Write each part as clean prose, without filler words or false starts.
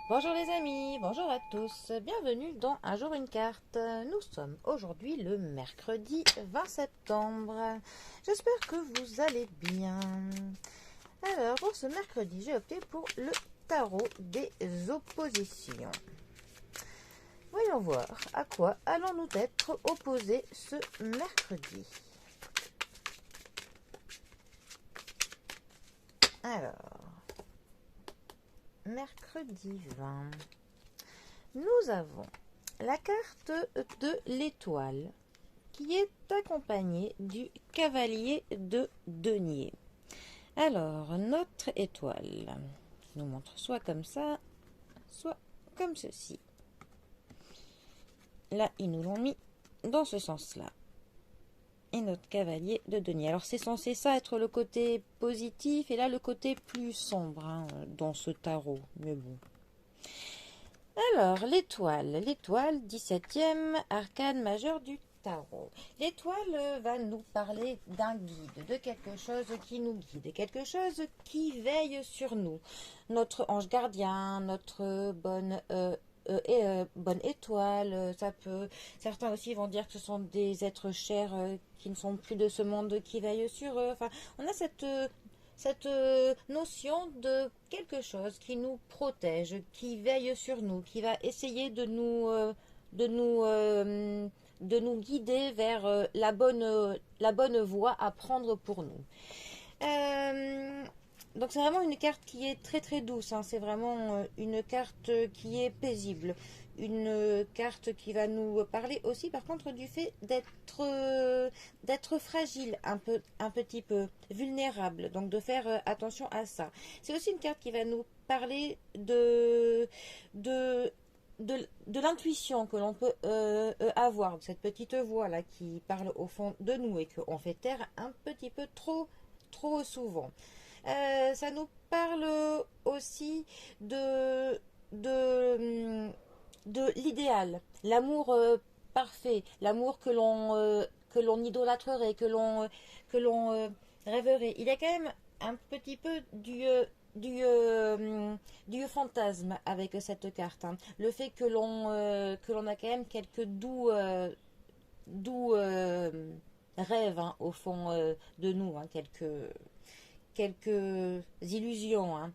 Bonjour les amis, bonjour à tous, bienvenue dans Un jour une carte. Nous sommes aujourd'hui le mercredi 20 septembre. J'espère que vous allez bien. Alors pour ce mercredi, j'ai opté pour le tarot des oppositions. Voyons voir à quoi allons-nous être opposés ce mercredi. Alors, mercredi 20. Nous avons la carte de l'étoile qui est accompagnée du cavalier de denier. Alors, notre étoile nous montre soit comme ça, soit comme ceci. Là, ils nous l'ont mis dans ce sens-là. Et notre cavalier de denier. Alors, c'est censé ça être le côté positif et là, le côté plus sombre dans ce tarot. Mais bon. Alors, l'étoile, 17e arcane majeure du tarot. L'étoile va nous parler d'un guide, de quelque chose qui nous guide, quelque chose qui veille sur nous. Notre ange gardien, notre bonne étoile, certains aussi vont dire que ce sont des êtres chers qui ne sont plus de ce monde qui veillent sur eux. Enfin, on a cette notion de quelque chose qui nous protège, qui veille sur nous, qui va essayer de nous guider vers la bonne voie à prendre pour nous. Donc c'est vraiment une carte qui est très très douce, hein. C'est vraiment une carte qui est paisible. Une carte qui va nous parler aussi par contre du fait d'être fragile, un petit peu vulnérable, donc de faire attention à ça. C'est aussi une carte qui va nous parler de, de l'intuition que l'on peut avoir, de cette petite voix là qui parle au fond de nous et qu'on fait taire un petit peu trop souvent. Ça nous parle aussi de de l'idéal, l'amour parfait, l'amour que l'on idolâtrerait, que l'on rêverait. Il y a quand même un petit peu du fantasme avec cette carte, hein. Le fait que l'on a quand même quelques doux rêves, hein, au fond de nous, hein, quelques illusions, hein,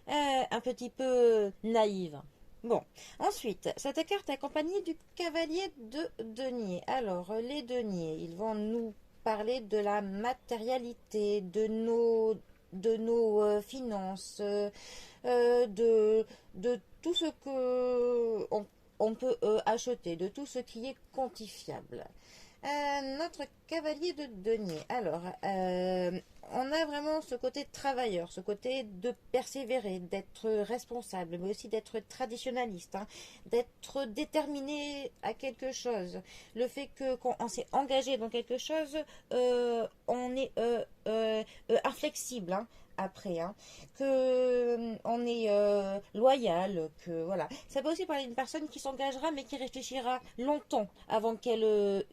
un petit peu naïves. Bon, ensuite, cette carte est accompagnée du cavalier de denier. Alors, les deniers, ils vont nous parler de la matérialité, de nos finances, de tout ce que on peut acheter, de tout ce qui est quantifiable. Notre cavalier de denier. Alors, on a vraiment ce côté travailleur, ce côté de persévérer, d'être responsable, mais aussi d'être traditionnaliste, hein, d'être déterminé à quelque chose. Le fait que quand on s'est engagé dans quelque chose, on est inflexible, hein, après, hein, que on est loyal, que voilà. Ça peut aussi parler d'une personne qui s'engagera mais qui réfléchira longtemps avant qu'elle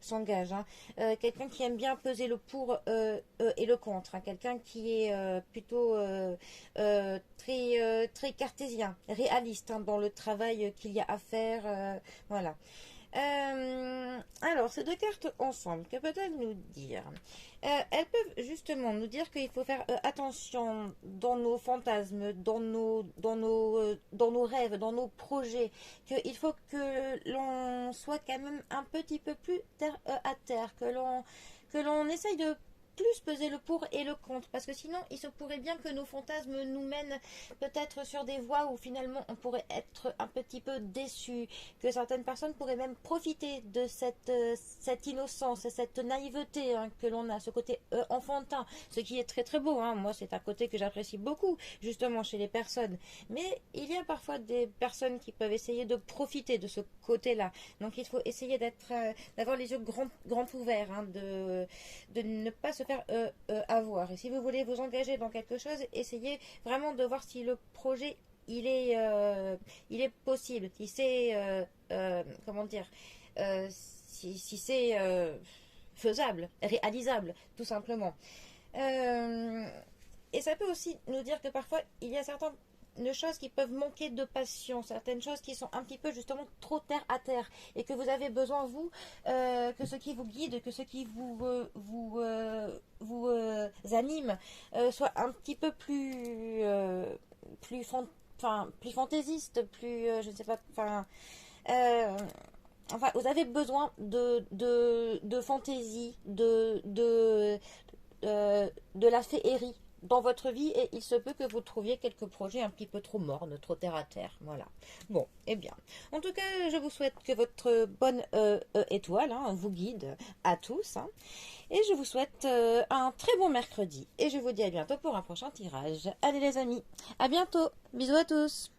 s'engage, hein. Quelqu'un qui aime bien peser le pour et le contre, hein. Quelqu'un qui est plutôt très cartésien, réaliste, hein, dans le travail qu'il y a à faire, voilà. Alors, ces deux cartes ensemble, que peut-elles nous dire? Elles peuvent justement nous dire qu'il faut faire attention dans nos fantasmes, dans nos rêves, dans nos projets, qu'il faut que l'on soit quand même un petit peu plus terre à terre, que l'on essaye de plus peser le pour et le contre, parce que sinon il se pourrait bien que nos fantasmes nous mènent peut-être sur des voies où finalement on pourrait être un petit peu déçu, que certaines personnes pourraient même profiter de cette innocence, cette naïveté, hein, que l'on a, ce côté enfantin, ce qui est très très beau, hein. Moi c'est un côté que j'apprécie beaucoup justement chez les personnes, mais il y a parfois des personnes qui peuvent essayer de profiter de ce côté-là, donc il faut essayer d'avoir les yeux grands ouverts, hein, de ne pas se faire avoir. Et si vous voulez vous engager dans quelque chose, essayez vraiment de voir si le projet il est possible, si c'est comment dire, si c'est faisable, réalisable, tout simplement. Et ça peut aussi nous dire que parfois il y a certains certaines choses qui peuvent manquer de passion, certaines choses qui sont un petit peu justement trop terre à terre et que vous avez besoin, vous, que ce qui vous guide, que ce qui vous anime soit un petit peu plus fantaisiste, plus, je ne sais pas, euh, enfin, vous avez besoin de fantaisie, de la féerie dans votre vie et il se peut que vous trouviez quelques projets un petit peu trop mornes, trop terre à terre. Voilà. Bon, eh bien. En tout cas, je vous souhaite que votre bonne étoile vous guide à tous. Et je vous souhaite un très bon mercredi. Et je vous dis à bientôt pour un prochain tirage. Allez les amis, à bientôt. Bisous à tous.